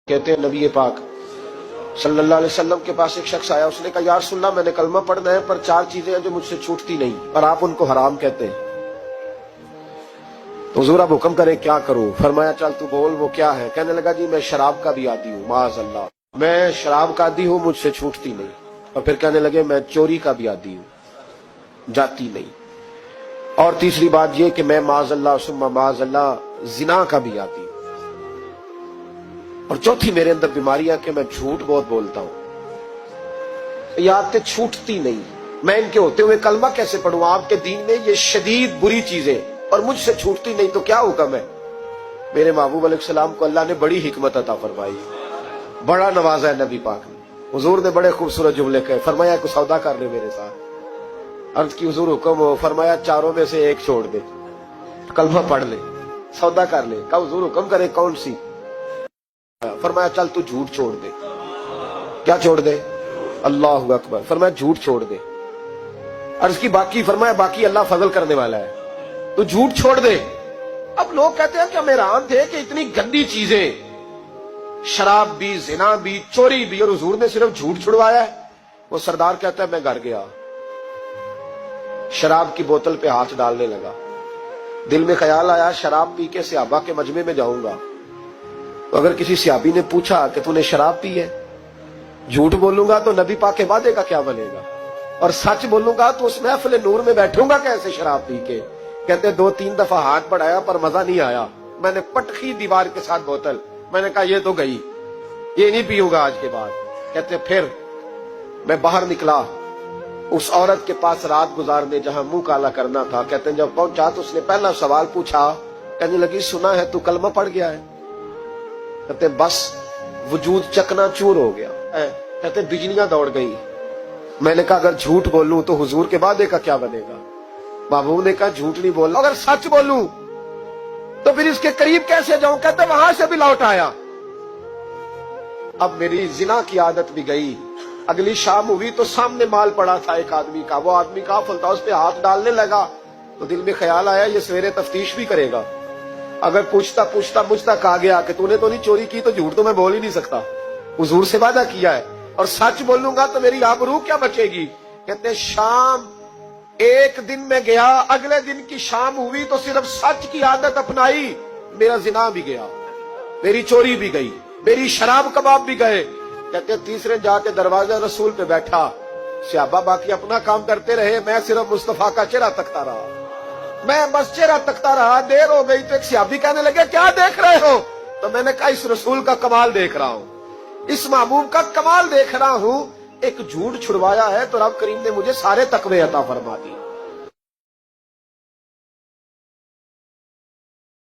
कहते हैं नबी पाक सल्लल्लाहु अलैहि वसल्लम के पास एक शख्स आया, उसने कहा यार सुनना, मैंने कलमा पढ़ना है पर चार चीजें हैं जो मुझसे छूटती नहीं और आप उनको हराम कहते हैं, तो हुजूर आप हुक्म करें क्या करूं? फरमाया चल तू बोल वो क्या है? कहने लगा जी मैं शराब का भी आदी हूँ, माज़अल्लाह मैं शराब का आदी हूँ, मुझसे छूटती नहीं। और फिर कहने लगे मैं चोरी का भी आदी हूँ, जाती नहीं। और तीसरी बात ये कि मैं माज़अल्लाह सुम्मा माज़अल्लाह जिना का भी आदी हूँ। और चौथी मेरे अंदर बीमारियां कि मैं झूठ बहुत बोलता हूं। ये आदतें छूटती नहीं, मैं इनके होते हुए कलमा कैसे पढ़ूं? आपके दीन में ये शदीद बुरी चीजें और मुझसे छूटती नहीं, तो क्या हुक्म है? मेरे महबूब अलैहिस्सलाम को अल्लाह ने बड़ी हिकमत अता फरमाई, बड़ा नवाजा है नबी पाक ने। हुजूर ने बड़े खूबसूरत जुमले कहे, फरमाया कुछ सौदा कर ले मेरे साथ। अर्ज की हुजूर हुक्म हो, फरमाया चारों में से एक छोड़ दे, कलमा पढ़ ले, सौदा कर ले। कहा हुजूर हुक्म करे कौन सी? फरमाया चल तू झूठ छोड़ दे। क्या छोड़ दे? अल्लाहु अकबर। फरमाया झूठ छोड़ दे। अर्ज की बाकी? फरमाया बाकी अल्लाह फजल करने वाला है, तू झूठ छोड़ दे। अब लोग कहते हैं कि हम हैरान थे कि इतनी गंदी चीजें, शराब भी, जिना भी, चोरी भी, और हुजूर ने सिर्फ झूठ छुड़वाया है। वो सरदार कहता है मैं घर गया, शराब की बोतल पे हाथ डालने लगा, दिल में ख्याल आया शराब पी के सहाबा के मजमे में जाऊंगा, तो अगर किसी सहाबी ने पूछा कि तूने शराब पी है, झूठ बोलूंगा तो नबी पाक के वादे का क्या बनेगा, और सच बोलूंगा तो उस महफिल नूर में बैठूंगा कैसे शराब पी के? कहते 2-3 दफा हाथ बढ़ाया पर मजा नहीं आया, मैंने पटखी दीवार के साथ बोतल, मैंने कहा ये तो गई, ये नहीं पीऊंगा आज के बाद। कहते फिर मैं बाहर निकला उस औरत के पास रात गुजारने जहां मुंह काला करना था। कहते जब पहुंचा तो उसने पहला सवाल पूछा, कहने लगी सुना है तू कलमा पढ़ गया है? कहते बस वजूद चकनाचूर हो गया। कहते बिजलियां दौड़ गई। मैंने कहा अगर झूठ बोलूं तो हुजूर के वादे का क्या बनेगा? महबूब ने कहा झूठ नहीं बोलना, अगर सच बोलूं तो फिर इसके करीब कैसे जाऊं? कहते वहां से भी लौट आया। अब मेरी जिना की आदत भी गई। अगली शाम हुई तो सामने माल पड़ा था एक आदमी का, वो आदमी काफिल था, उस पे हाथ डालने लगा तो दिल में ख्याल आया ये सवेरे तफ्तीश भी करेगा, अगर पूछता पूछता मुझ तक आ गया कि तूने तो नहीं चोरी की, तो झूठ तो मैं बोल ही नहीं सकता, हुजूर से वादा किया है, और सच बोलूंगा तो मेरी आबरू क्या बचेगी? कहते शाम एक दिन में गया, अगले दिन की शाम हुई तो सिर्फ सच की आदत अपनाई, मेरा जिना भी गया, मेरी चोरी भी गई, मेरी शराब कबाब भी गए। कहते तीसरे जाके दरवाजा रसूल पे बैठा, सहाबा बाकी अपना काम करते रहे, मैं सिर्फ मुस्तफा का चेहरा तकता रहा, मैं बस चेहरा तकता रहा। देर हो गई तो एक सहाबी कहने लगे क्या देख रहे हो? तो मैंने कहा इस रसूल का कमाल देख रहा हूं, इस महबूब का कमाल देख रहा हूं। एक झूठ छुड़वाया है तो रब करीम ने मुझे सारे तकवे अता फरमा दी।